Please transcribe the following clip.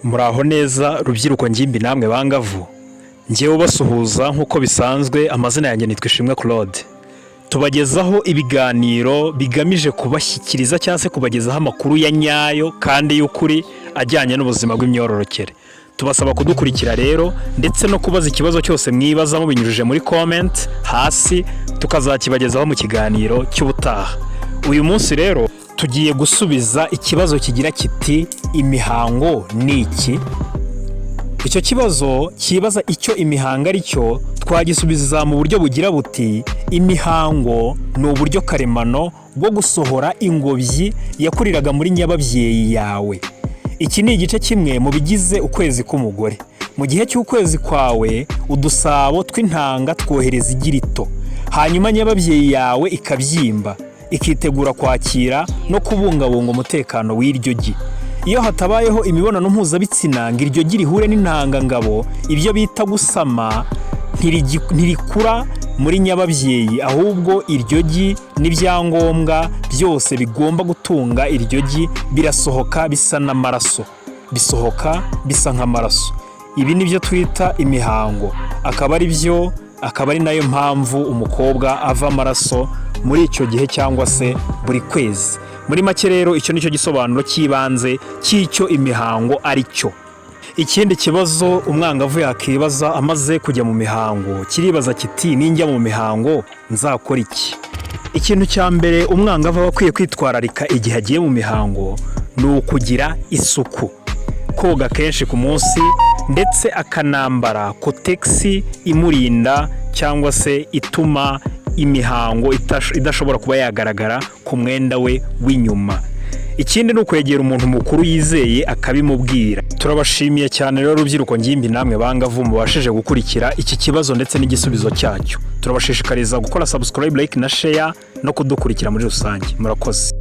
Muraho neza rubyiruko ngimbi namwe bangavu, ngewe basuhuza nk'uko bisanzwe. Amazina yanjye nitwa Ishimwe Claude. Tubagezaho ibiganiro bigamije kubashyikiriza cyangwa se kubagezaho amakuru ya nyayo kandi y'ukuri ajyanye n'ubuzima bw'imyororokere. Tubasaba kudukurikira rero ndetse no kubaza ikibazo cyose mwibaza mubinyujije muri comment hasi, tukazakibagezaho mu kiganiro cy'ubutaha. Uyu munsi rero tugiye gusubiza ikibazo kigira kiti imihango ni iki? Icyo kibazo kibaza icyo imihango ari cyo, twagisubiza mu buryo bugira buti imihango ni uburyo karemano bwo gusohora ingobyi yakuriraga muri nyababyeyi yawe. Iki ni igice kimwe mu bigize ukwezi k'umugore. Mu gihe cy'ukwezi kwawe udusabo tw'intanga twohereza igirito, hanyuma nyababyeyi yawe ikabyimba, ikitegura kwakira no kubungabunga umutekano w'iryo gi. Iyo hatabayeho imibonano mpuzabitsina ngo iryo gi rihure n'intangangabo, ibyo bita gusama ntirikura muri nyababyeyi, ahubwo iryo gi n'ibyangombwa byose bigomba gutunga iryo gi birasohoka bisa n'amaraso, bisohoka bisa nk'amaraso. Ibi nibyo twita imihango, akaba ari nayo mpamvu umukobwa ava amaraso muri icyo gihe cyangwa se buri kwezi. Muri make rero icyo nicyo gisobanuro cy'ibanze cy'icyo imihango ari cyo. Ikindi kibazo umwangavu yakibaza amaze kujya mu mihango, kiribaza kiti ninjya mu mihango nzakora iki? Ikintu cya mbere umwangavu aba akwiye kwitwararika igihe agiye mu mihango ni ukugira isuku, koga kenshi ku munsi ndetse akanambara kotegisi imurinda cyangwa se ituma imihango idashobora kuba yagaragara ku mwenda we w'inyuma. Ikindi ni ukwegera umuntu mukuru yizeye akabimubwira. Turabashimiye cyane rero rubyiruko ngimbi namwe bangavu mubashije gukurikira iki kibazo ndetse n'igisubizo cyacyo. Turabashishikariza gukora subscribe, like na share no kudukurikira muri rusange. Murakoze.